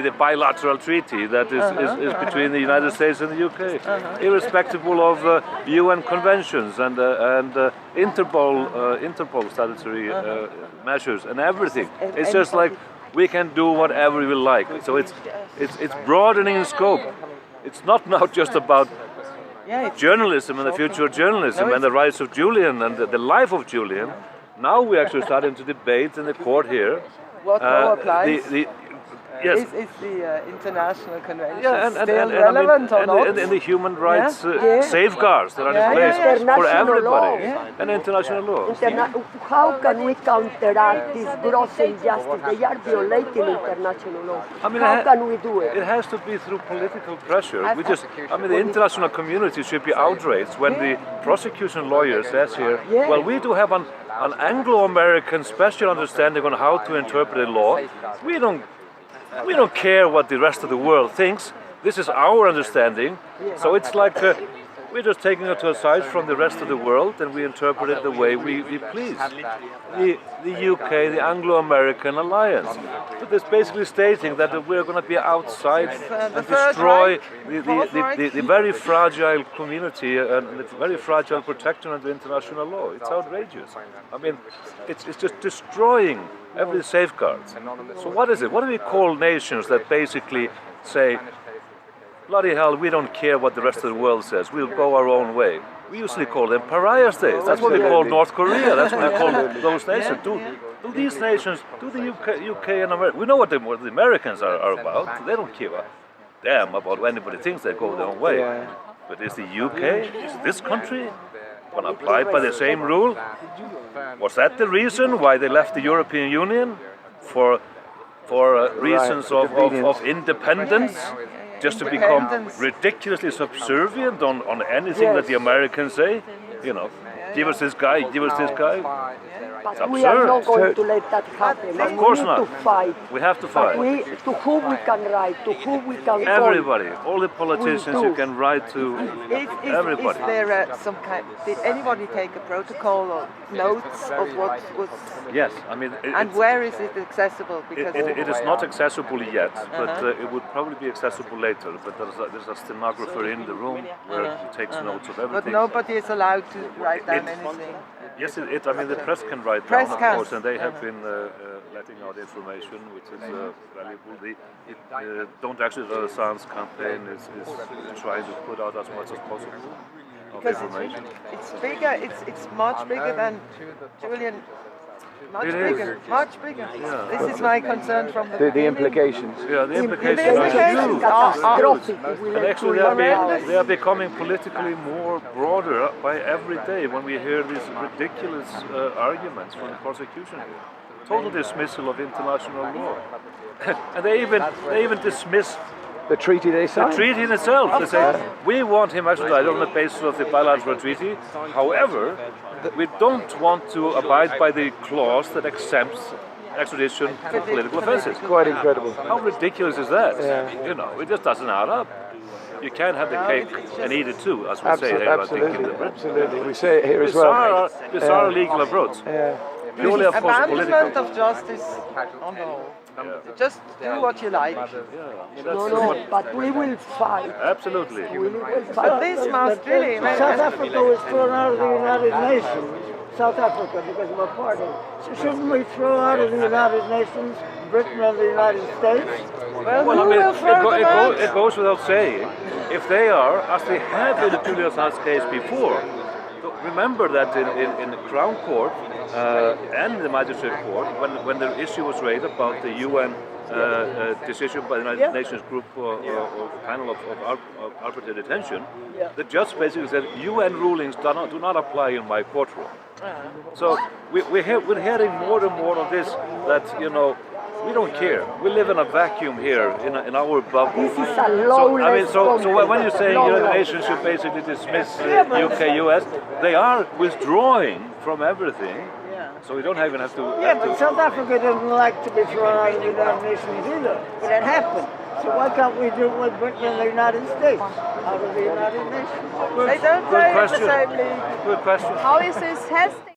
the bilateral treaty that is between the United States and the UK, irrespective of UN conventions and Interpol statutory measures and everything. It's just like we can do whatever we like. So it's broadening in scope. It's not now just about journalism and the future of journalism and the rights of Julian and the life of Julian. Now we're actually starting to debate in the court here. What law applies? Yes. Is the international convention still relevant or not? And the human rights safeguards that are in place for everybody. And international law. How can we counteract this gross injustice? They are violating international law. I mean, how can we do it? It has to be through political pressure. The international community should be outraged when the prosecution lawyer says here, well, we do have an Anglo-American special understanding on how to interpret the law. We don't care what the rest of the world thinks. This is our understanding. So it's like we're just taking it to a side from the rest of the world and we interpret it the way we please. The UK, the Anglo-American alliance. But it's basically stating that we're going to be outside and destroy the very fragile community and the very fragile protection of the international law. It's outrageous. I mean, it's just destroying every safeguard. So what is it? What do we call nations that basically say, bloody hell, we don't care what the rest of the world says, we'll go our own way? We usually call them pariah states. That's what we call North Korea, that's what we call those nations. Do these nations, do the UK and America, we know what the Americans are about. They don't care damn about what anybody thinks, they go their own way. But is the UK, is this country going to apply by the same rule? Was that the reason why they left the European Union? For reasons of independence? Just to become ridiculously subservient on anything that the Americans say? You know, give us this guy, give us this guy. But we are not going to let that happen. Of course not. We need to fight. We have to fight. To whom we can write, to whom we can everybody, all the politicians you can write to, everybody. Is there some kind, did anybody take a protocol or notes of what was... Yes, I mean... And where is it accessible? Because it is not accessible yet, but it would probably be accessible later. But there's a stenographer in the room where he takes notes of everything. But nobody is allowed to write down anything? Yes, I mean the press can write down, of course, and they have been letting out information, which is valuable. The Don't Extradite Assange campaign is trying to put out as much as possible of information. It's bigger. It's much bigger than Julian. Much bigger. Yeah. This is my concern from the implications. Yeah, the implications are huge. And actually they are becoming politically more broader by every day when we hear these ridiculous arguments from the prosecution. Total dismissal of international law. And they even dismiss the treaty they signed. The treaty in itself. They say, we want him extradited on the basis of the bilateral treaty. However, we don't want to abide by the clause that exempts extradition for political offences. Quite incredible. How ridiculous is that? Yeah. You know, it just doesn't add up. You can't have the cake and eat it too, as we say here, I think, in the Britain. Absolutely, we say it here as well. Bizarre legal approach. Purely, of course, political. Abandonment of justice on the whole. Just do what you like. No, but we will fight. Absolutely. We will fight. But this must really... South Africa was thrown out of the United Nations. South Africa, because of apartheid. So shouldn't we throw out of the United Nations Britain and the United States? Well, I mean, it goes without saying, if they are, as they have in the Julian Assange case before, remember that in the Crown Court and the Magistrate Court, when the issue was raised about the UN decision by the United Nations group or panel of arbitrary detention, the judge basically said, UN rulings do not apply in my courtroom. So we're hearing more and more of this, that, you know, we don't care. We live in a vacuum here, in our bubble. This is a lawless so when you're saying United Nations should basically dismiss UK, US, they are withdrawing from everything. So we don't even have to... but South Africa doesn't like to be thrown out of the United Nations either. But it happened. So why can't we do it with Britain and the United States out of the United Nations? They don't play in the same league. Good question. How is this testing?